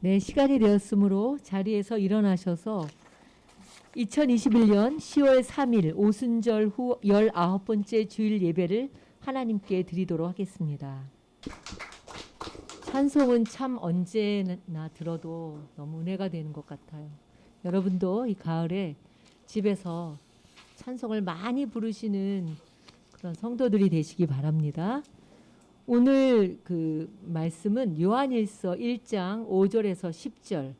네, 시간이 되었으므로 자리에서 일어나셔서 2021년 10월 3일 오순절 후 19번째 주일 예배를 하나님께 드리도록 하겠습니다. 찬송은 참 언제나 들어도 너무 은혜가 되는 것 같아요. 여러분도 이 가을에 집에서 찬송을 많이 부르시는 그런 성도들이 되시기 바랍니다. 오늘 그 말씀은 요한일서 1장 5절에서 10절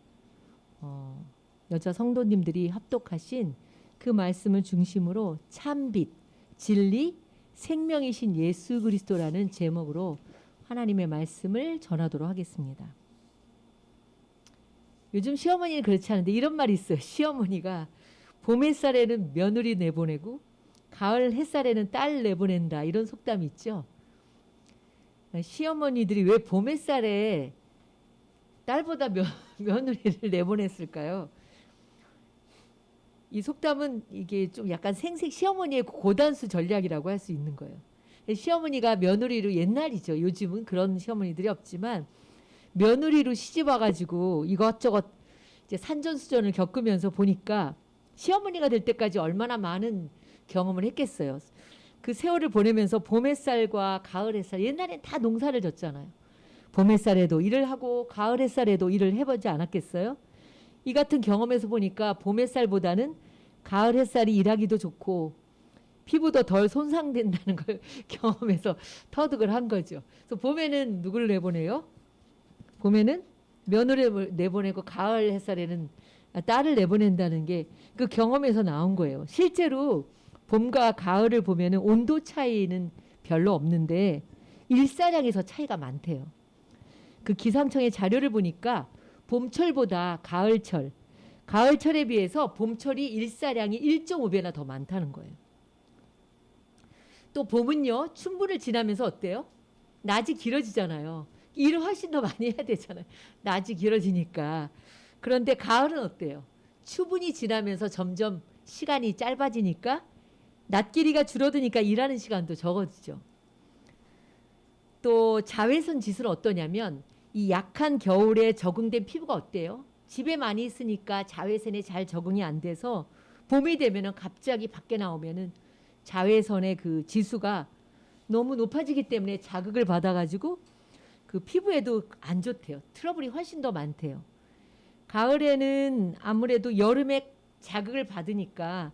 여자 성도님들이 합독하신 그 말씀을 중심으로 참빛, 진리, 생명이신 예수 그리스도라는 제목으로 하나님의 말씀을 전하도록 하겠습니다. 요즘 시어머니는 그렇지 않은데 이런 말이 있어요. 시어머니가 봄 햇살에는 며느리 내보내고 가을 햇살에는 딸 내보낸다, 이런 속담이 있죠. 시어머니들이 왜 봄 햇살에 딸보다 며느리를 내보냈을까요? 이 속담은 이게 좀 약간 시어머니의 고단수 전략이라고 할 수 있는 거예요. 시어머니가 며느리로, 옛날이죠. 요즘은 그런 시어머니들이 없지만 며느리로 시집 와가지고 이것저것 이제 산전수전을 겪으면서 보니까 시어머니가 될 때까지 얼마나 많은 경험을 했겠어요. 그 세월을 보내면서 봄 햇살과 가을 햇살, 옛날엔 다 농사를 졌잖아요. 봄 햇살에도 일을 하고 가을 햇살에도 일을 해보지 않았겠어요? 이 같은 경험에서 보니까 봄 햇살보다는 가을 햇살이 일하기도 좋고 피부도 덜 손상된다는 걸 경험해서 터득을 한 거죠. 그래서 봄에는 누구를 내보내요? 봄에는 며느리를 내보내고 가을 햇살에는 딸을 내보낸다는 게 그 경험에서 나온 거예요. 실제로 봄과 가을을 보면은 온도 차이는 별로 없는데 일사량에서 차이가 많대요. 그 기상청의 자료를 보니까 봄철보다 가을철에 비해서 봄철이 일사량이 1.5배나 더 많다는 거예요. 또 봄은요, 춘분을 지나면서 어때요? 낮이 길어지잖아요. 일을 훨씬 더 많이 해야 되잖아요. 낮이 길어지니까. 그런데 가을은 어때요? 추분이 지나면서 점점 시간이 짧아지니까 낮 길이가 줄어드니까 일하는 시간도 적어지죠. 또 자외선 지수는 어떠냐면 이 약한 겨울에 적응된 피부가 어때요? 집에 많이 있으니까 자외선에 잘 적응이 안 돼서 봄이 되면은 갑자기 밖에 나오면은 자외선의 그 지수가 너무 높아지기 때문에 자극을 받아가지고 그 피부에도 안 좋대요. 트러블이 훨씬 더 많대요. 가을에는 아무래도 여름에 자극을 받으니까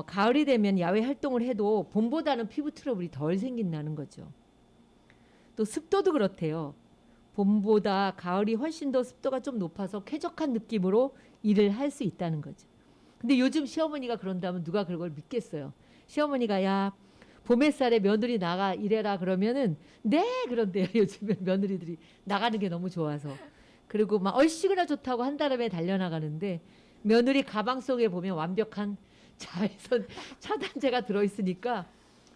가을이 되면 야외 활동을 해도 봄보다는 피부 트러블이 덜 생긴다는 거죠. 또 습도도 그렇대요. 봄보다 가을이 훨씬 더 습도가 좀 높아서 쾌적한 느낌으로 일을 할 수 있다는 거죠. 근데 요즘 시어머니가 그런다면 누가 그걸 믿겠어요? 시어머니가 야, 봄 햇살에 며느리 나가 일해라 그러면은 네 그런데요. 요즘에 며느리들이 나가는 게 너무 좋아서. 그리고 막 얼씨구나 좋다고 한다름에 달려나가는데 며느리 가방 속에 보면 완벽한 자외선 차단제가 들어있으니까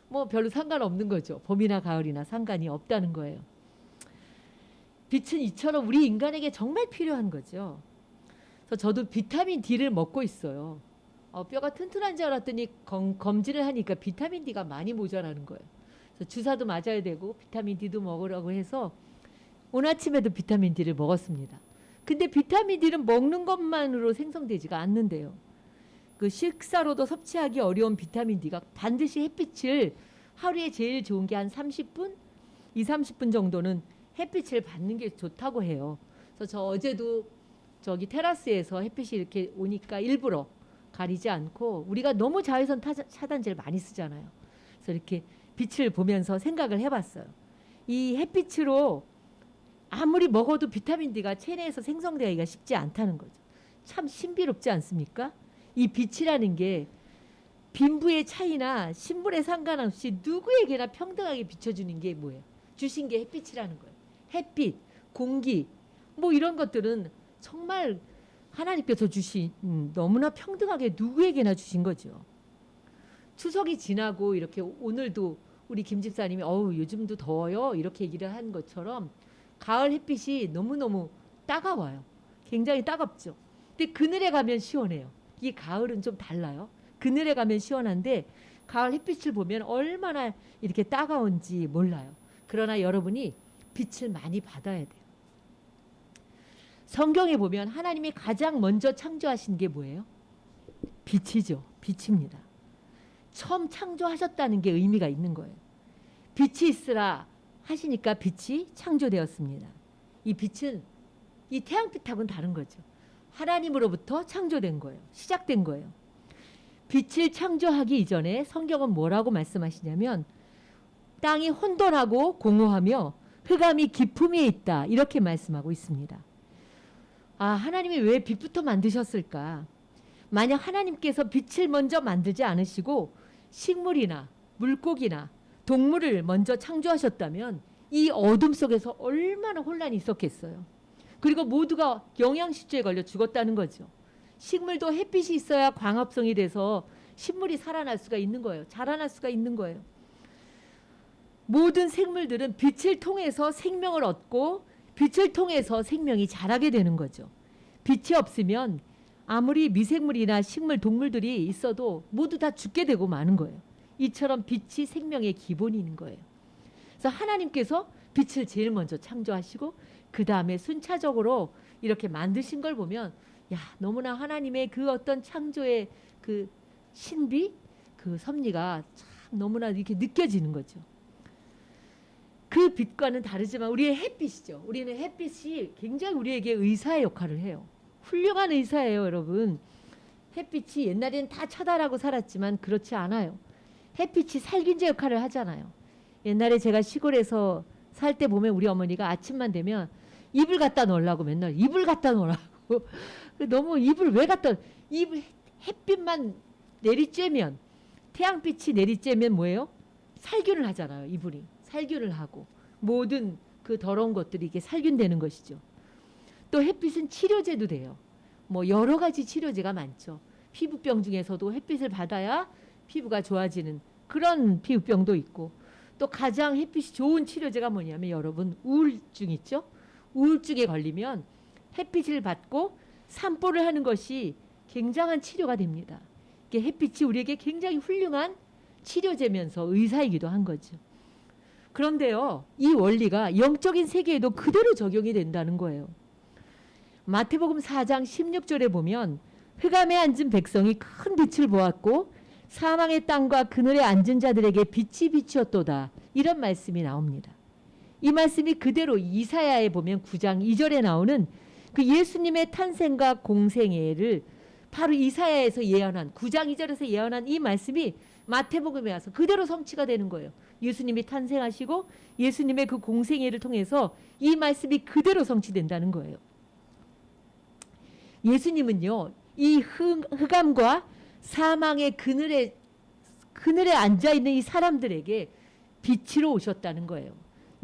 뭐 별로 상관없는 거죠. 봄이나 가을이나 상관이 없다는 거예요. 빛은 이처럼 우리 인간에게 정말 필요한 거죠. 그래서 저도 비타민 D를 먹고 있어요. 뼈가 튼튼한 줄 알았더니 검진을 하니까 비타민 D가 많이 모자라는 거예요. 그래서 주사도 맞아야 되고 비타민 D도 먹으라고 해서 오늘 아침에도 비타민 D를 먹었습니다. 근데 비타민 D는 먹는 것만으로 생성되지가 않는데요. 그 식사로도 섭취하기 어려운 비타민 D가 반드시 햇빛을, 하루에 제일 좋은 게 한 30분? 2, 30분 정도는 햇빛을 받는 게 좋다고 해요. 그래서 저 어제도 저기 테라스에서 햇빛이 이렇게 오니까 일부러 가리지 않고, 우리가 너무 자외선 차단제를 많이 쓰잖아요. 그래서 이렇게 빛을 보면서 생각을 해봤어요. 이 햇빛으로 아무리 먹어도 비타민 D가 체내에서 생성되기가 쉽지 않다는 거죠. 참 신비롭지 않습니까? 이 빛이라는 게 빈부의 차이나 신분에 상관없이 누구에게나 평등하게 비춰주는 게 뭐예요? 주신 게 햇빛이라는 거예요. 햇빛, 공기, 뭐 이런 것들은 정말 하나님께서 주신 너무나 평등하게 누구에게나 주신 거죠. 추석이 지나고 이렇게 오늘도 우리 김 집사님이 요즘도 더워요 이렇게 얘기를 한 것처럼 가을 햇빛이 너무너무 따가워요. 굉장히 따갑죠. 근데 그늘에 가면 시원해요. 이 가을은 좀 달라요. 그늘에 가면 시원한데 가을 햇빛을 보면 얼마나 이렇게 따가운지 몰라요. 그러나 여러분이 빛을 많이 받아야 돼요. 성경에 보면 하나님이 가장 먼저 창조하신 게 뭐예요? 빛이죠. 빛입니다. 처음 창조하셨다는 게 의미가 있는 거예요. 빛이 있으라 하시니까 빛이 창조되었습니다. 이 빛은 이 태양빛하고는 다른 거죠. 하나님으로부터 창조된 거예요. 시작된 거예요. 빛을 창조하기 이전에 성경은 뭐라고 말씀하시냐면 땅이 혼돈하고 공허하며 흑암이 깊음이 있다 이렇게 말씀하고 있습니다. 아, 하나님이 왜 빛부터 만드셨을까? 만약 하나님께서 빛을 먼저 만들지 않으시고 식물이나 물고기나 동물을 먼저 창조하셨다면 이 어둠 속에서 얼마나 혼란이 있었겠어요. 그리고 모두가 영양실조에 걸려 죽었다는 거죠. 식물도 햇빛이 있어야 광합성이 돼서 식물이 살아날 수가 있는 거예요. 자라날 수가 있는 거예요. 모든 생물들은 빛을 통해서 생명을 얻고 빛을 통해서 생명이 자라게 되는 거죠. 빛이 없으면 아무리 미생물이나 식물, 동물들이 있어도 모두 다 죽게 되고 마는 거예요. 이처럼 빛이 생명의 기본인 거예요. 그래서 하나님께서 빛을 제일 먼저 창조하시고 그 다음에 순차적으로 이렇게 만드신 걸 보면 야, 너무나 하나님의 그 어떤 창조의 그 신비, 그 섭리가 참 너무나 이렇게 느껴지는 거죠. 그 빛과는 다르지만 우리의 햇빛이죠. 우리는 햇빛이 굉장히 우리에게 의사의 역할을 해요. 훌륭한 의사예요, 여러분. 햇빛이 옛날에는 다 처단하고 살았지만 그렇지 않아요. 햇빛이 살균제 역할을 하잖아요. 옛날에 제가 시골에서 살 때 보면 우리 어머니가 아침만 되면 이불 갖다 놓으려고 맨날 이불 갖다 놓으라고 너무 이불 왜 갖다 이불 햇빛만 내리쬐면 태양빛이 내리쬐면 뭐예요? 살균을 하잖아요. 이불이 살균을 하고 모든 그 더러운 것들이 이게 살균되는 것이죠. 또 햇빛은 치료제도 돼요. 뭐 여러 가지 치료제가 많죠. 피부병 중에서도 햇빛을 받아야 피부가 좋아지는 그런 피부병도 있고 또 가장 햇빛이 좋은 치료제가 뭐냐면 여러분 우울증 있죠? 우울증에 걸리면 햇빛을 받고 산보를 하는 것이 굉장한 치료가 됩니다. 이게 햇빛이 우리에게 굉장히 훌륭한 치료제면서 의사이기도 한 거죠. 그런데요, 이 원리가 영적인 세계에도 그대로 적용이 된다는 거예요. 마태복음 4장 16절에 보면 흑암에 앉은 백성이 큰 빛을 보았고 사망의 땅과 그늘에 앉은 자들에게 빛이 비추었도다. 이런 말씀이 나옵니다. 이 말씀이 그대로 이사야에 보면 9장 2절에 나오는 그 예수님의 탄생과 공생애를 바로 이사야에서 예언한 9장 2절에서 예언한 이 말씀이 마태복음에 와서 그대로 성취가 되는 거예요. 예수님이 탄생하시고 예수님의 그 공생애를 통해서 이 말씀이 그대로 성취된다는 거예요. 예수님은요, 이 흑암과 사망의 그늘에 앉아있는 이 사람들에게 빛으로 오셨다는 거예요.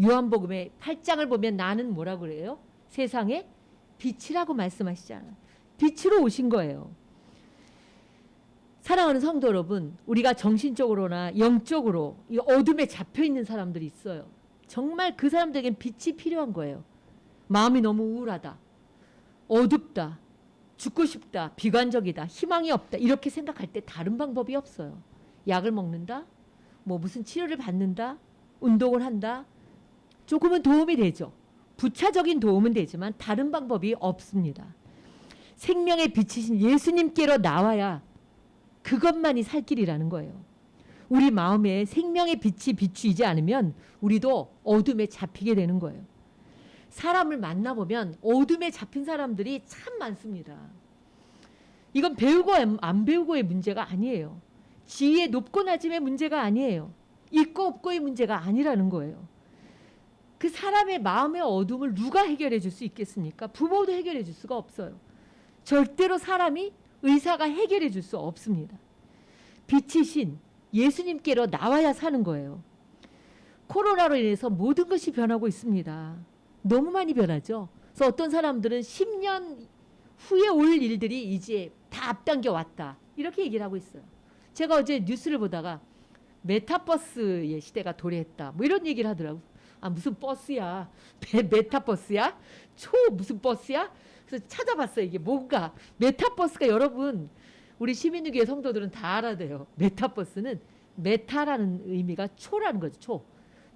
요한복음의 8장을 보면 나는 뭐라고 그래요? 세상에 빛이라고 말씀하시잖아요. 빛으로 오신 거예요. 사랑하는 성도 여러분, 우리가 정신적으로나 영적으로 이 어둠에 잡혀있는 사람들이 있어요. 정말 그 사람들에겐 빛이 필요한 거예요. 마음이 너무 우울하다, 어둡다, 죽고 싶다, 비관적이다, 희망이 없다 이렇게 생각할 때 다른 방법이 없어요. 약을 먹는다, 뭐 무슨 치료를 받는다, 운동을 한다, 조금은 도움이 되죠. 부차적인 도움은 되지만 다른 방법이 없습니다. 생명의 빛이신 예수님께로 나와야 그것만이 살 길이라는 거예요. 우리 마음에 생명의 빛이 비추이지 않으면 우리도 어둠에 잡히게 되는 거예요. 사람을 만나보면 어둠에 잡힌 사람들이 참 많습니다. 이건 배우고 안 배우고의 문제가 아니에요. 지위의 높고 낮음의 문제가 아니에요. 있고 없고의 문제가 아니라는 거예요. 그 사람의 마음의 어둠을 누가 해결해 줄 수 있겠습니까? 부모도 해결해 줄 수가 없어요. 절대로 사람이 의사가 해결해 줄 수 없습니다. 빛이신 예수님께로 나와야 사는 거예요. 코로나로 인해서 모든 것이 변하고 있습니다. 너무 많이 변하죠. 그래서 어떤 사람들은 10년 후에 올 일들이 이제 다 앞당겨 왔다 이렇게 얘기를 하고 있어요. 제가 어제 뉴스를 보다가 메타버스의 시대가 도래했다 뭐 이런 얘기를 하더라고요. 아 무슨 버스야, 메타버스야, 무슨 버스야. 그래서 찾아봤어요. 이게 뭔가 메타버스가 여러분 우리 시민교회 성도들은 다 알아야 돼요. 메타버스는 메타라는 의미가 초라는 거죠.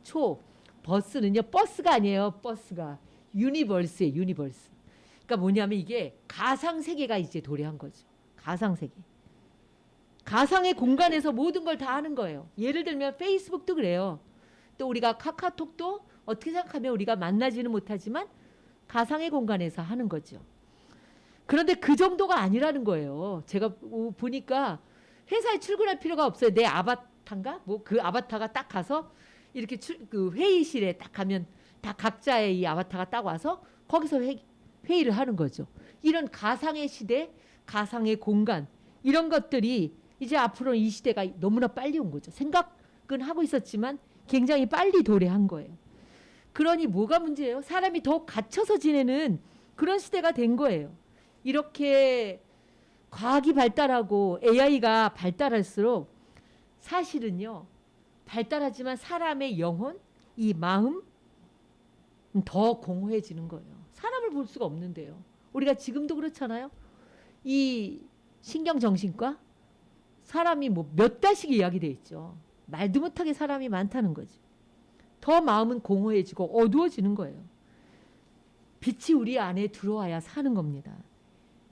초. 버스는요, 버스가 아니에요. 버스가 유니버스예요. 유니버스. 그러니까 뭐냐면 이게 가상 세계가 이제 도래한 거죠. 가상 세계. 가상의 공간에서 모든 걸 다 하는 거예요. 예를 들면 페이스북도 그래요. 또 우리가 카카오톡도 어떻게 생각하면 우리가 만나지는 못하지만 가상의 공간에서 하는 거죠. 그런데 그 정도가 아니라는 거예요. 제가 보니까 회사에 출근할 필요가 없어요. 내 아바타인가? 뭐 그 아바타가 딱 가서 이렇게 그 회의실에 딱 가면 다 각자의 이 아바타가 딱 와서 거기서 회의를 하는 거죠. 이런 가상의 시대, 가상의 공간 이런 것들이 이제 앞으로 이 시대가 너무나 빨리 온 거죠. 생각은 하고 있었지만 굉장히 빨리 도래한 거예요. 그러니 뭐가 문제예요? 사람이 더 갇혀서 지내는 그런 시대가 된 거예요. 이렇게 과학이 발달하고 AI가 발달할수록 사실은요. 발달하지만 사람의 영혼, 이 마음 더 공허해지는 거예요. 사람을 볼 수가 없는데요. 우리가 지금도 그렇잖아요. 이 신경정신과 사람이 뭐 몇 달씩 이야기돼 있죠. 말도 못하게 사람이 많다는 거죠. 더 마음은 공허해지고 어두워지는 거예요. 빛이 우리 안에 들어와야 사는 겁니다.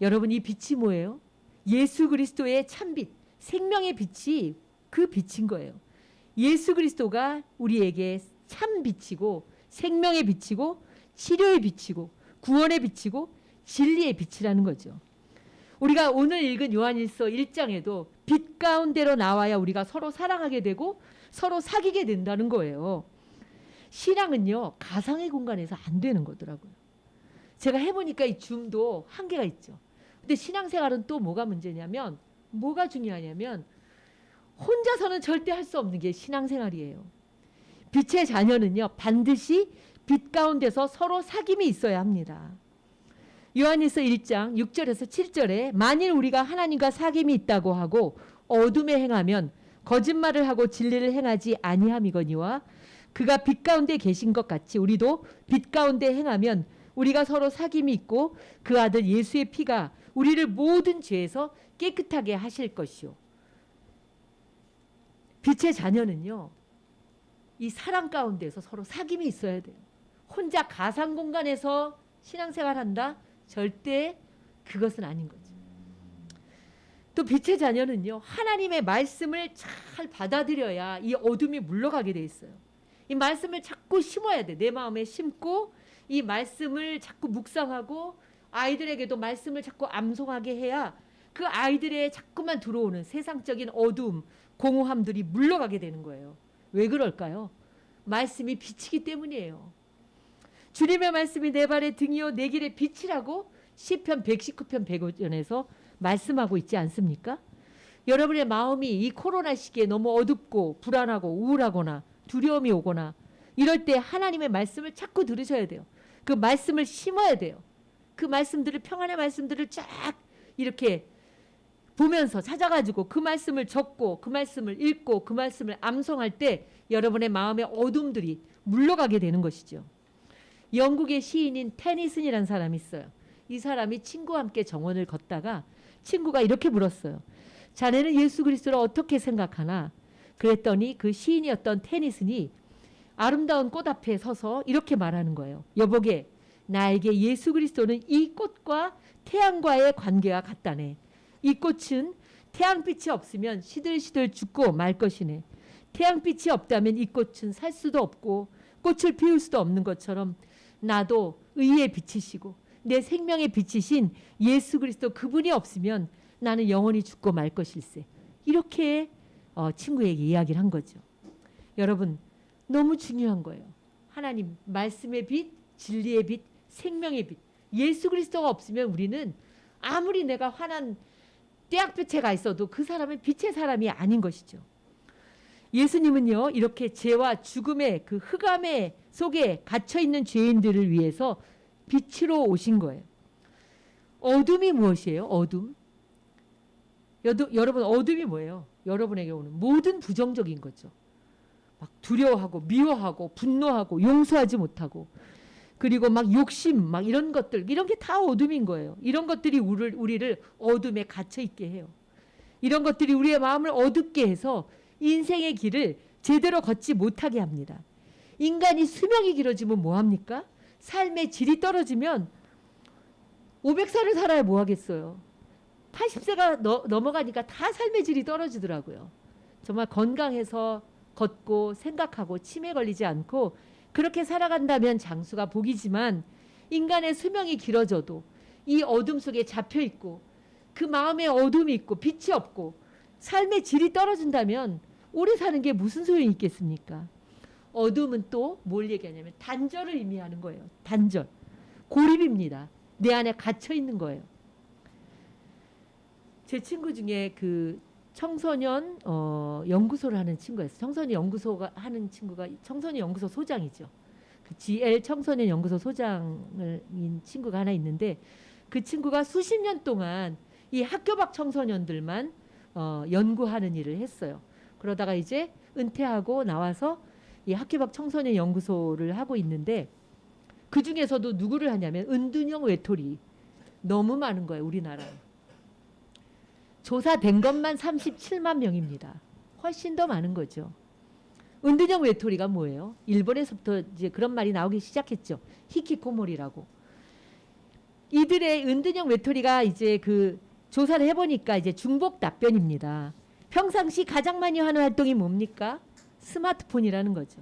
여러분 이 빛이 뭐예요? 예수 그리스도의 참빛, 생명의 빛이 그 빛인 거예요. 예수 그리스도가 우리에게 참 빛이고 생명의 빛이고 치료의 빛이고 구원의 빛이고 진리의 빛이라는 거죠. 우리가 오늘 읽은 요한일서 1장에도 빛 가운데로 나와야 우리가 서로 사랑하게 되고 서로 사귀게 된다는 거예요. 신앙은요 가상의 공간에서 안 되는 거더라고요. 제가 해보니까 이 줌도 한계가 있죠. 근데 신앙생활은 또 뭐가 문제냐면 뭐가 중요하냐면 혼자서는 절대 할 수 없는 게 신앙생활이에요. 빛의 자녀는요 반드시 빛 가운데서 서로 사귐이 있어야 합니다. 요한일서 1장 6절에서 7절에 만일 우리가 하나님과 사귐이 있다고 하고 어둠에 행하면 거짓말을 하고 진리를 행하지 아니함이거니와 그가 빛 가운데 계신 것 같이 우리도 빛 가운데 행하면 우리가 서로 사귐이 있고 그 아들 예수의 피가 우리를 모든 죄에서 깨끗하게 하실 것이요. 빛의 자녀는요. 이 사랑 가운데서 서로 사귐이 있어야 돼요. 혼자 가상 공간에서 신앙생활한다? 절대 그것은 아닌 거죠. 또 빛의 자녀는요. 하나님의 말씀을 잘 받아들여야 이 어둠이 물러가게 돼 있어요. 이 말씀을 자꾸 심어야 돼. 내 마음에 심고 이 말씀을 자꾸 묵상하고 아이들에게도 말씀을 자꾸 암송하게 해야 그 아이들의 자꾸만 들어오는 세상적인 어둠, 공허함들이 물러가게 되는 거예요. 왜 그럴까요? 말씀이 빛이기 때문이에요. 주님의 말씀이 내 발의 등이요 내 길의 빛이라고 시편 119편 105편에서 말씀하고 있지 않습니까? 여러분의 마음이 이 코로나 시기에 너무 어둡고 불안하고 우울하거나 두려움이 오거나 이럴 때 하나님의 말씀을 자꾸 들으셔야 돼요. 그 말씀을 심어야 돼요. 그 말씀들을 평안의 말씀들을 쫙 이렇게 보면서 찾아가지고 그 말씀을 적고 그 말씀을 읽고 그 말씀을 암송할 때 여러분의 마음의 어둠들이 물러가게 되는 것이죠. 영국의 시인인 테니슨이라는 사람이 있어요. 이 사람이 친구와 함께 정원을 걷다가 친구가 이렇게 물었어요. 자네는 예수 그리스도를 어떻게 생각하나? 그랬더니 그 시인이었던 테니슨이 아름다운 꽃 앞에 서서 이렇게 말하는 거예요. 여보게, 나에게 예수 그리스도는 이 꽃과 태양과의 관계가 같다네. 이 꽃은 태양빛이 없으면 시들시들 죽고 말 것이네. 태양빛이 없다면 이 꽃은 살 수도 없고 꽃을 피울 수도 없는 것처럼 나도 의의 빛이시고 내 생명의 빛이신 예수 그리스도 그분이 없으면 나는 영원히 죽고 말 것일세. 이렇게 친구에게 이야기를 한 거죠. 여러분 너무 중요한 거예요. 하나님 말씀의 빛, 진리의 빛, 생명의 빛. 예수 그리스도가 없으면 우리는 아무리 내가 환한 떼약볕에 가 있어도 그 사람은 빛의 사람이 아닌 것이죠. 예수님은요 이렇게 죄와 죽음의 그 흑암의 속에 갇혀있는 죄인들을 위해서 빛으로 오신 거예요. 어둠이 무엇이에요? 어둠. 여러분 어둠이 뭐예요? 여러분에게 오는 모든 부정적인 거죠. 막 두려워하고 미워하고 분노하고 용서하지 못하고 그리고 막 욕심 막 이런 것들 이런 게 다 어둠인 거예요. 이런 것들이 우리를 어둠에 갇혀 있게 해요. 이런 것들이 우리의 마음을 어둡게 해서 인생의 길을 제대로 걷지 못하게 합니다. 인간이 수명이 길어지면 뭐합니까? 삶의 질이 떨어지면 500살을 살아야 뭐 하겠어요. 80세가 넘어가니까 다 삶의 질이 떨어지더라고요. 정말 건강해서 걷고 생각하고 치매 걸리지 않고 그렇게 살아간다면 장수가 복이지만 인간의 수명이 길어져도 이 어둠 속에 잡혀 있고 그 마음에 어둠이 있고 빛이 없고 삶의 질이 떨어진다면 오래 사는 게 무슨 소용이 있겠습니까? 어둠은 또 뭘 얘기하냐면 단절을 의미하는 거예요. 단절. 고립입니다. 내 안에 갇혀 있는 거예요. 제 친구 중에 그 청소년 연구소를 하는 친구가 있어요. 청소년 연구소가 하는 친구가 청소년 연구소 소장이죠. 그 GL 청소년 연구소 소장인 친구가 하나 있는데 그 친구가 수십 년 동안 이 학교 밖 청소년들만 연구하는 일을 했어요. 그러다가 이제 은퇴하고 나와서 이 학교 밖 청소년 연구소를 하고 있는데 그 중에서도 누구를 하냐면 은둔형 외톨이 너무 많은 거예요. 우리나라에. 조사된 것만 37만 명입니다. 훨씬 더 많은 거죠. 은둔형 외톨이가 뭐예요? 일본에서부터 이제 그런 말이 나오기 시작했죠. 히키코모리라고. 이들의 은둔형 외톨이가 이제 그 조사를 해보니까 이제 중복 답변입니다. 평상시 가장 많이 하는 활동이 뭡니까? 스마트폰이라는 거죠.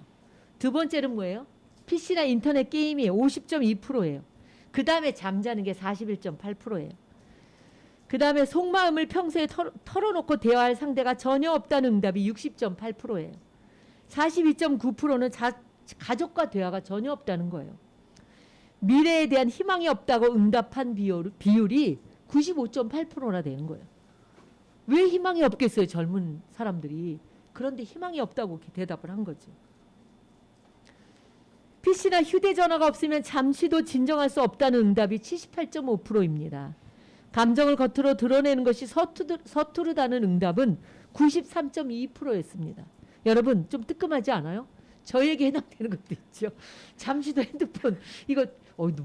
두 번째는 뭐예요? PC나 인터넷 게임이 50.2%예요. 그 다음에 잠자는 게 41.8%예요. 그 다음에 속마음을 평소에 털어놓고 대화할 상대가 전혀 없다는 응답이 60.8%예요. 42.9%는 가족과 대화가 전혀 없다는 거예요. 미래에 대한 희망이 없다고 응답한 비율이 95.8%나 되는 거예요. 왜 희망이 없겠어요, 젊은 사람들이. 그런데 희망이 없다고 이렇게 대답을 한 거죠. PC나 휴대전화가 없으면 잠시도 진정할 수 없다는 응답이 78.5%입니다. 감정을 겉으로 드러내는 것이 서투르다는 응답은 93.2%였습니다. 여러분 좀 뜨끔하지 않아요? 저에게 해당되는 것도 있죠. 잠시도 핸드폰 이거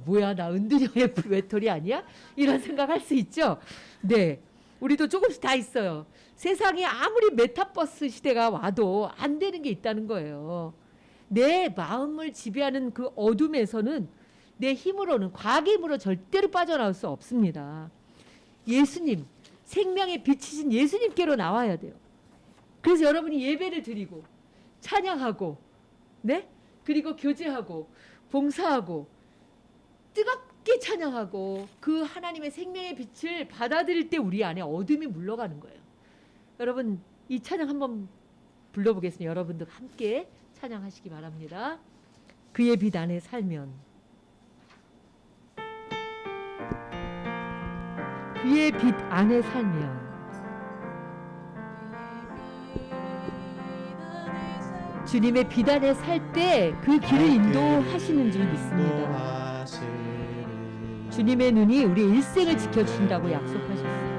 뭐야 나 은둔형 외톨이 아니야? 이런 생각할 수 있죠. 네, 우리도 조금씩 다 있어요. 세상에 아무리 메타버스 시대가 와도 안 되는 게 있다는 거예요. 내 마음을 지배하는 그 어둠에서는 내 힘으로는 과학의 힘으로 절대로 빠져나올 수 없습니다. 예수님, 생명의 빛이신 예수님께로 나와야 돼요. 그래서 여러분이 예배를 드리고 찬양하고 네? 그리고 교제하고 봉사하고 뜨겁게 찬양하고 그 하나님의 생명의 빛을 받아들일 때 우리 안에 어둠이 물러가는 거예요. 여러분 이 찬양 한번 불러보겠습니다. 여러분들 함께 찬양하시기 바랍니다. 그의 빛 안에 살면 그의 빛 안에 살면 주님의 빛 안에 살 때 그 길을 인도하시는 줄 믿습니다. 주님의 눈이 우리의 일생을 지켜주신다고 약속하셨어요.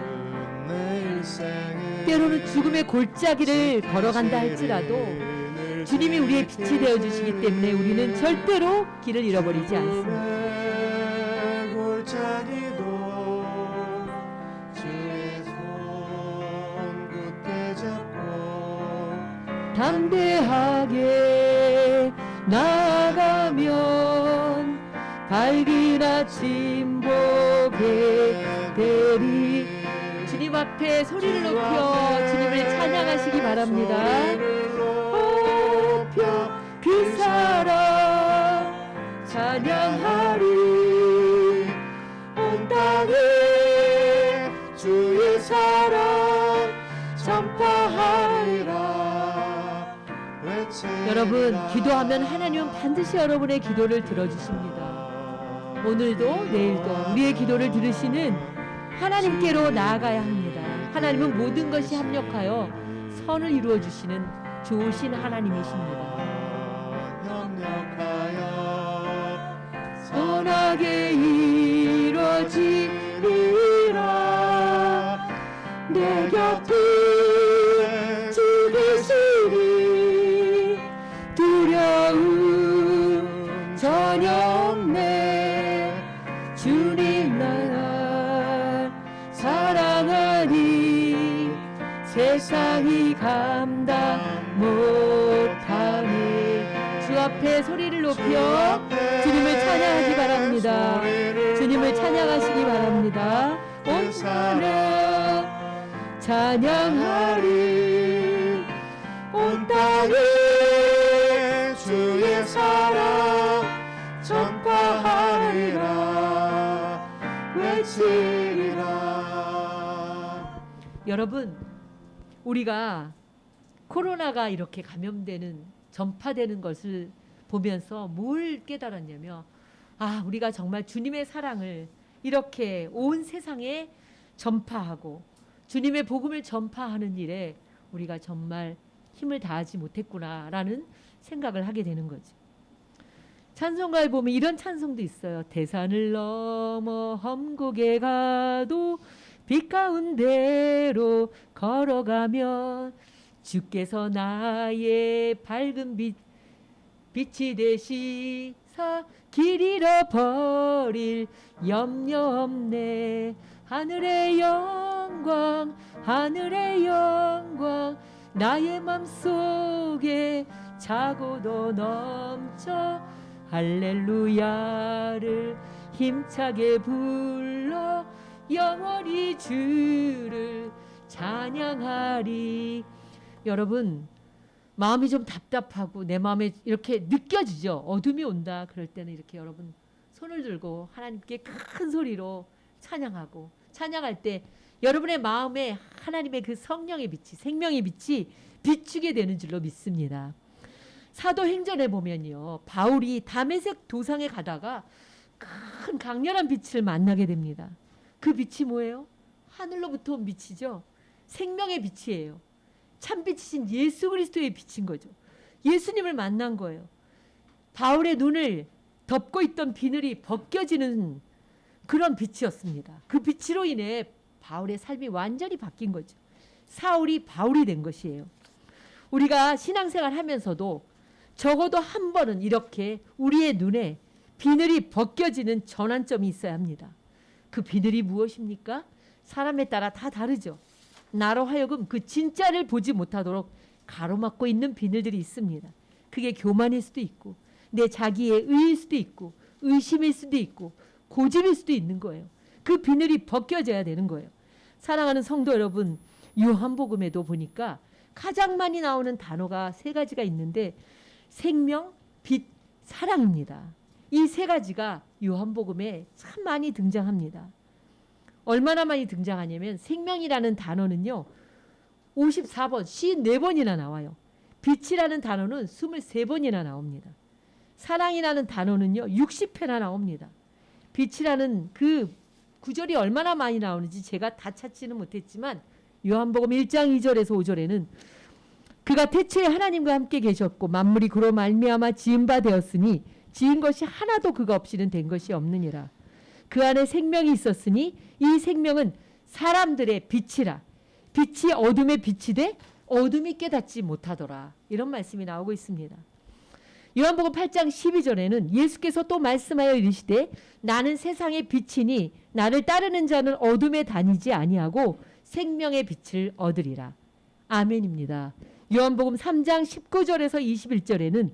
때로는 죽음의 골짜기를 걸어간다 할지라도 주님이 우리의 빛이 되어주시기 때문에 우리는 절대로 길을 잃어버리지 않습니다. 담대하게 나아가면 밝은 아침 보게 되리. 주님 앞에 소리를 높여 주님을 찬양하시기 바랍니다. 높여 그 사랑 찬양하리. 온 땅에 주의 사랑 전파하리라. 여러분 기도하면 하나님은 반드시 여러분의 기도를 들어주십니다. 오늘도 내일도 우리의 기도를 들으시는 하나님께로 나아가야 합니다. 하나님은 모든 것이 합력하여 선을 이루어 주시는 좋으신 하나님이십니다. 선하게 이루어지리라. 내 곁에 주 계시니 두려움 전혀 없네. 주님 날 사랑하니 세상이 감당 못하네. 주 앞에 소리를 높여 주님을 찬양하기 바랍니다. 주님을 찬양하시기 바랍니다. 찬양하리. 온 땅에 주의 사랑 전파하리라 외치리라. 여러분, 우리가 코로나가 이렇게 감염되는, 전파되는 것을 보면서 뭘 깨달았냐면, 아, 우리가 정말 주님의 사랑을 이렇게 온 세상에 전파하고 주님의 복음을 전파하는 일에 우리가 정말 힘을 다하지 못했구나라는 생각을 하게 되는 거죠. 찬송가에 보면 이런 찬송도 있어요. 대산을 넘어 험곡에 가도 빛 가운데로 걸어가면 주께서 나의 밝은 빛이 되시사 길 잃어버릴 염려 없네. 하늘의 영광 하늘의 영광 나의 맘속에 차고도 넘쳐 할렐루야를 힘차게 불러 영원히 주를 찬양하리. 여러분, 마음이 좀 답답하고 내 마음에 이렇게 느껴지죠. 어둠이 온다. 그럴 때는 이렇게 여러분 손을 들고 하나님께 큰 소리로 찬양하고, 찬양할 때 여러분의 마음에 하나님의 그 성령의 빛이, 생명의 빛이 비추게 되는 줄로 믿습니다. 사도행전에 보면요, 바울이 다메섹 도상에 가다가 큰 강렬한 빛을 만나게 됩니다. 그 빛이 뭐예요? 하늘로부터 온 빛이죠. 생명의 빛이에요. 참빛이신 예수 그리스도의 빛인 거죠. 예수님을 만난 거예요. 바울의 눈을 덮고 있던 비늘이 벗겨지는 그런 빛이었습니다. 그 빛으로 인해 바울의 삶이 완전히 바뀐 거죠. 사울이 바울이 된 것이에요. 우리가 신앙생활 하면서도 적어도 한 번은 이렇게 우리의 눈에 비늘이 벗겨지는 전환점이 있어야 합니다. 그 비늘이 무엇입니까? 사람에 따라 다 다르죠. 나로 하여금 그 진짜를 보지 못하도록 가로막고 있는 비늘들이 있습니다. 그게 교만일 수도 있고 내 자기의 의일 수도 있고 의심일 수도 있고 고집일 수도 있는 거예요. 그 비늘이 벗겨져야 되는 거예요. 사랑하는 성도 여러분, 요한복음에도 보니까 가장 많이 나오는 단어가 세 가지가 있는데 생명, 빛, 사랑입니다. 이 세 가지가 요한복음에 참 많이 등장합니다. 얼마나 많이 등장하냐면 생명이라는 단어는요 54번, 54번이나 나와요. 빛이라는 단어는 23번이나 나옵니다. 사랑이라는 단어는요 60회나 나옵니다. 빛이라는 그 구절이 얼마나 많이 나오는지 제가 다 찾지는 못했지만 요한복음 1장 2절에서 5절에는 그가 태초에 하나님과 함께 계셨고 만물이 그로 말미암아 지은 바 되었으니 지은 것이 하나도 그가 없이는 된 것이 없느니라. 그 안에 생명이 있었으니 이 생명은 사람들의 빛이라. 빛이 어둠에 비치되 어둠이 깨닫지 못하더라. 이런 말씀이 나오고 있습니다. 요한복음 8장 12절에는 예수께서 또 말씀하여 이르시되 나는 세상의 빛이니 나를 따르는 자는 어둠에 다니지 아니하고 생명의 빛을 얻으리라. 아멘입니다. 요한복음 3장 19절에서 21절에는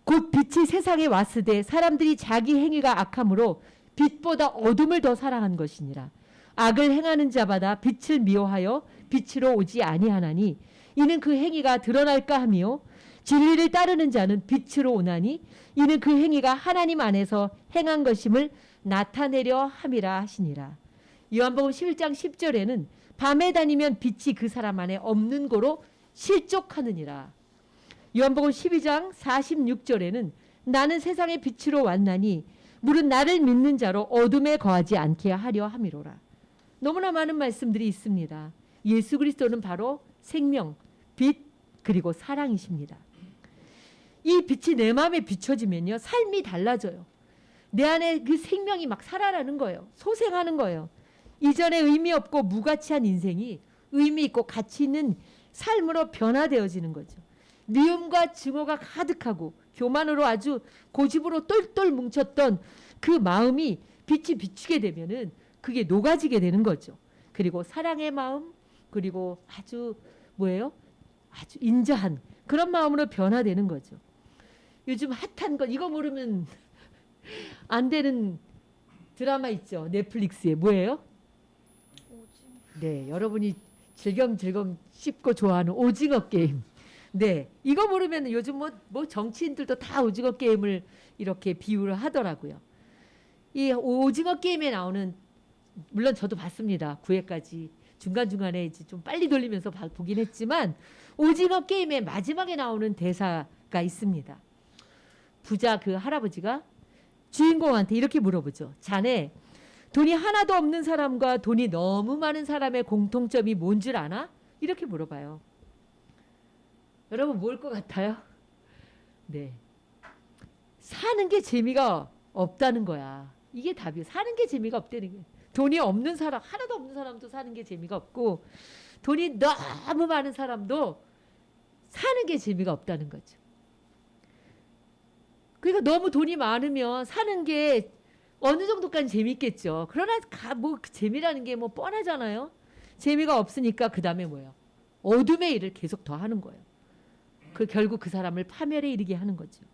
곧 빛이 세상에 왔으되 사람들이 자기 행위가 악함으로 빛보다 어둠을 더 사랑한 것이니라. 악을 행하는 자마다 빛을 미워하여 빛으로 오지 아니하나니 이는 그 행위가 드러날까 하며 진리를 따르는 자는 빛으로 오나니 이는 그 행위가 하나님 안에서 행한 것임을 나타내려 함이라 하시니라. 요한복음 11장 10절에는 밤에 다니면 빛이 그 사람 안에 없는 고로 실족하느니라. 요한복음 12장 46절에는 나는 세상의 빛으로 왔나니 물은 나를 믿는 자로 어둠에 거하지 않게 하려 함이로라. 너무나 많은 말씀들이 있습니다. 예수 그리스도는 바로 생명, 빛, 그리고 사랑이십니다. 이 빛이 내 마음에 비춰지면요 삶이 달라져요. 내 안에 그 생명이 막 살아나는 거예요. 소생하는 거예요. 이전에 의미 없고 무가치한 인생이 의미 있고 가치 있는 삶으로 변화되어지는 거죠. 미움과 증오가 가득하고 교만으로 아주 고집으로 똘똘 뭉쳤던 그 마음이 빛이 비추게 되면은 그게 녹아지게 되는 거죠. 그리고 사랑의 마음, 그리고 아주 뭐예요? 아주 인자한 그런 마음으로 변화되는 거죠. 요즘 핫한 거 이거 모르면 안 되는 드라마 있죠. 넷플릭스에 뭐예요? 네, 여러분이 질겅질겅 씹고 좋아하는 오징어 게임. 네, 이거 모르면 요즘 뭐 정치인들도 다 오징어 게임을 이렇게 비유를 하더라고요. 이 오징어 게임에 나오는, 물론 저도 봤습니다. 9회까지 중간중간에 이제 좀 빨리 돌리면서 보긴 했지만 오징어 게임의 마지막에 나오는 대사가 있습니다. 부자 그 할아버지가 주인공한테 이렇게 물어보죠. 자네 돈이 하나도 없는 사람과 돈이 너무 많은 사람의 공통점이 뭔 줄 아나? 이렇게 물어봐요. 여러분 뭘 것 같아요? 네, 사는 게 재미가 없다는 거야. 이게 답이에요. 사는 게 재미가 없다는 거예요. 돈이 없는 사람, 하나도 없는 사람도 사는 게 재미가 없고 돈이 너무 많은 사람도 사는 게 재미가 없다는 거죠. 그러니까 너무 돈이 많으면 사는 게 어느 정도까지 재밌겠죠. 그러나 뭐 재미라는 게 뭐 뻔하잖아요. 재미가 없으니까 그 다음에 뭐예요? 어둠의 일을 계속 더 하는 거예요. 결국 그 사람을 파멸에 이르게 하는 거죠.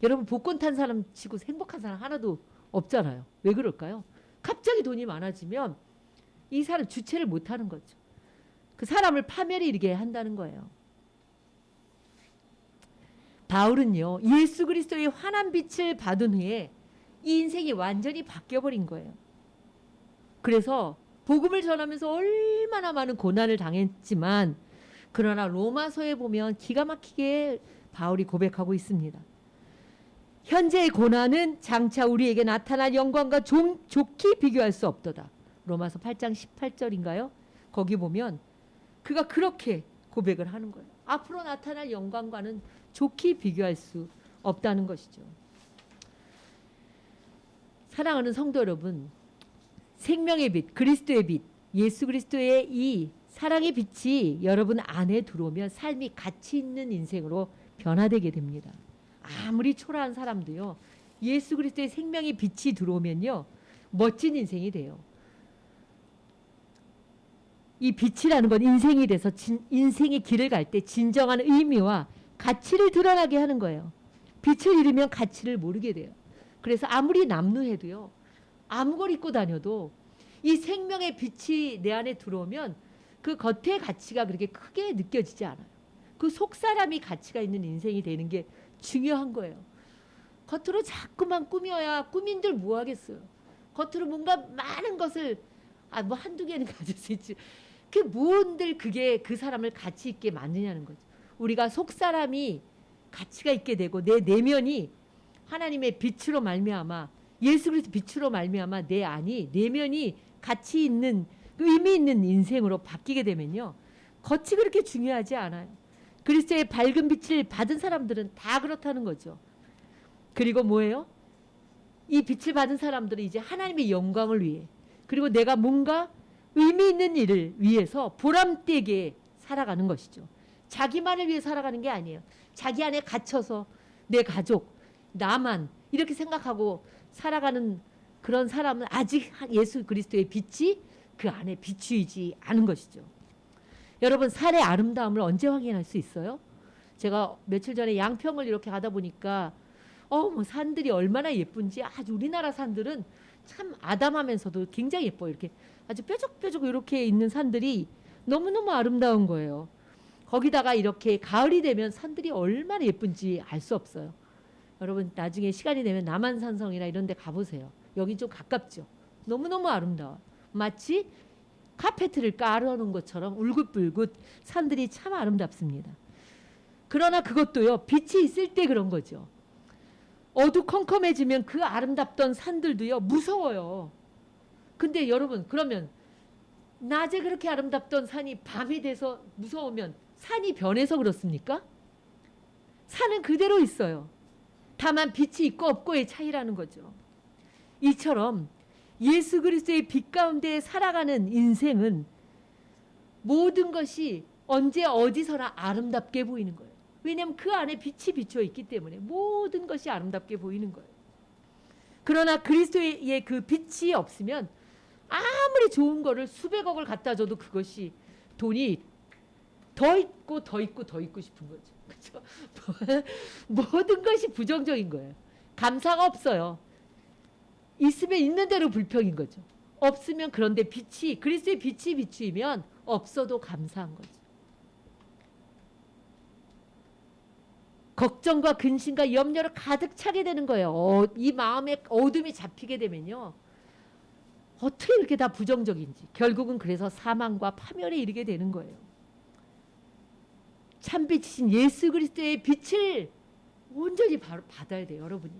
여러분 복권 탄 사람 치고 행복한 사람 하나도 없잖아요. 왜 그럴까요? 갑자기 돈이 많아지면 이 사람 주체를 못 하는 거죠. 그 사람을 파멸에 이르게 한다는 거예요. 바울은요, 예수 그리스도의 환한 빛을 받은 후에 이 인생이 완전히 바뀌어버린 거예요. 그래서 복음을 전하면서 얼마나 많은 고난을 당했지만 그러나 로마서에 보면 기가 막히게 바울이 고백하고 있습니다. 현재의 고난은 장차 우리에게 나타날 영광과 좋게 비교할 수 없도다. 로마서 8장 18절인가요? 거기 보면 그가 그렇게 고백을 하는 거예요. 앞으로 나타날 영광과는 좋게 비교할 수 없다는 것이죠. 사랑하는 성도 여러분, 생명의 빛, 그리스도의 빛, 예수 그리스도의 이 사랑의 빛이 여러분 안에 들어오면 삶이 가치 있는 인생으로 변화되게 됩니다. 아무리 초라한 사람도요, 예수 그리스도의 생명의 빛이 들어오면요, 멋진 인생이 돼요. 이 빛이라는 건 인생이 돼서 인생의 길을 갈 때 진정한 의미와 가치를 드러나게 하는 거예요. 빛을 잃으면 가치를 모르게 돼요. 그래서 아무리 남루해도요, 아무 걸 입고 다녀도 이 생명의 빛이 내 안에 들어오면 그 겉의 가치가 그렇게 크게 느껴지지 않아요. 그 속사람이 가치가 있는 인생이 되는 게 중요한 거예요. 겉으로 자꾸만 꾸며야 꾸민들 뭐 하겠어요. 겉으로 뭔가 많은 것을 뭐 한두 개는 가질 수 있지. 그게 뭔들 그게 그 사람을 가치 있게 만드냐는 거죠. 우리가 속사람이 가치가 있게 되고 내 내면이 하나님의 빛으로 말미암아 예수 그리스도 빛으로 말미암아 내 안이 내면이 가치 있는 의미 있는 인생으로 바뀌게 되면요. 겉이 그렇게 중요하지 않아요. 그리스도의 밝은 빛을 받은 사람들은 다 그렇다는 거죠. 그리고 뭐예요? 이 빛을 받은 사람들은 이제 하나님의 영광을 위해 그리고 내가 뭔가 의미 있는 일을 위해서 보람되게 살아가는 것이죠. 자기만을 위해 살아가는 게 아니에요. 자기 안에 갇혀서 내 가족, 나만 이렇게 생각하고 살아가는 그런 사람은 아직 예수 그리스도의 빛이 그 안에 비추이지 않은 것이죠. 여러분 산의 아름다움을 언제 확인할 수 있어요? 제가 며칠 전에 양평을 이렇게 가다 보니까 뭐 산들이 얼마나 예쁜지 아주 우리나라 산들은 참 아담하면서도 굉장히 예뻐요. 이렇게 아주 뾰족뾰족 이렇게 있는 산들이 너무너무 아름다운 거예요. 거기다가 이렇게 가을이 되면 산들이 얼마나 예쁜지 알 수 없어요. 여러분 나중에 시간이 되면 남한산성이나 이런 데 가보세요. 여기 좀 가깝죠. 너무너무 아름다워. 마치 카페트를 깔아놓은 것처럼 울긋불긋 산들이 참 아름답습니다. 그러나 그것도요. 빛이 있을 때 그런 거죠. 어두컴컴해지면 그 아름답던 산들도요. 무서워요. 근데 여러분 그러면 낮에 그렇게 아름답던 산이 밤이 돼서 무서우면 산이 변해서 그렇습니까? 산은 그대로 있어요. 다만 빛이 있고 없고의 차이라는 거죠. 이처럼 예수 그리스도의 빛 가운데 살아가는 인생은 모든 것이 언제 어디서나 아름답게 보이는 거예요. 왜냐하면 그 안에 빛이 비추어 있기 때문에 모든 것이 아름답게 보이는 거예요. 그러나 그리스도의 그 빛이 없으면 아무리 좋은 거를 수백억을 갖다 줘도 그것이 돈이 더 있고 더 있고 더 있고 싶은 거죠. 그렇죠? 모든 것이 부정적인 거예요. 감사가 없어요. 있으면 있는 대로 불평인 거죠. 없으면 그런데 빛이 그리스도의 빛이 비추이면 없어도 감사한 거죠. 걱정과 근심과 염려를 가득 차게 되는 거예요. 이 마음에 어둠이 잡히게 되면요. 어떻게 이렇게 다 부정적인지 결국은 그래서 사망과 파멸에 이르게 되는 거예요. 참빛이신 예수 그리스도의 빛을 온전히 받아야 돼요. 여러분이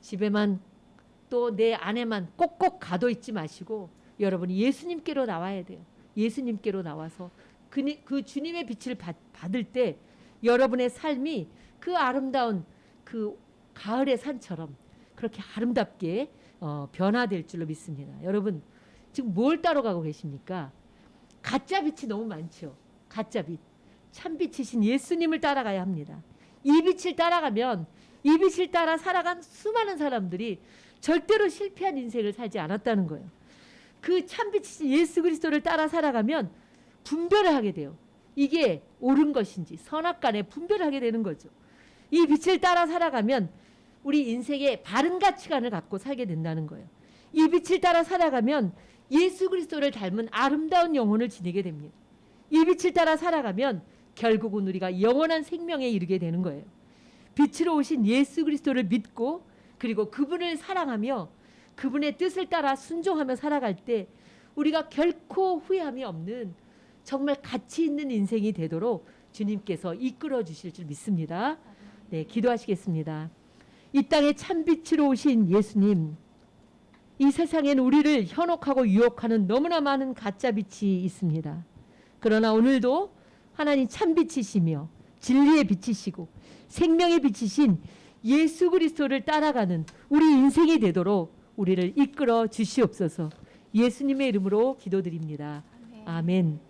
집에만 또 내 안에만 꼭꼭 가둬 있지 마시고 여러분이 예수님께로 나와야 돼요. 예수님께로 나와서 그 주님의 빛을 받을 때 여러분의 삶이 그 아름다운 그 가을의 산처럼 그렇게 아름답게 변화될 줄로 믿습니다. 여러분 지금 뭘 따러 가고 계십니까? 가짜 빛이 너무 많죠. 가짜 빛. 참빛이신 예수님을 따라가야 합니다. 이 빛을 따라가면 이 빛을 따라 살아간 수많은 사람들이 절대로 실패한 인생을 살지 않았다는 거예요. 그 참빛이신 예수 그리스도를 따라 살아가면 분별을 하게 돼요. 이게 옳은 것인지 선악간에 분별을 하게 되는 거죠. 이 빛을 따라 살아가면 우리 인생의 바른 가치관을 갖고 살게 된다는 거예요. 이 빛을 따라 살아가면 예수 그리스도를 닮은 아름다운 영혼을 지니게 됩니다. 이 빛을 따라 살아가면 결국은 우리가 영원한 생명에 이르게 되는 거예요. 빛으로 오신 예수 그리스도를 믿고 그리고 그분을 사랑하며 그분의 뜻을 따라 순종하며 살아갈 때 우리가 결코 후회함이 없는 정말 가치 있는 인생이 되도록 주님께서 이끌어 주실 줄 믿습니다. 네, 기도하시겠습니다. 이 땅에 참빛으로 오신 예수님, 이 세상엔 우리를 현혹하고 유혹하는 너무나 많은 가짜 빛이 있습니다. 그러나 오늘도 하나님 참빛이시며 진리의 빛이시고 생명의 빛이신 예수 그리스도를 따라가는 우리 인생이 되도록 우리를 이끌어 주시옵소서. 예수님의 이름으로 기도드립니다. 아멘.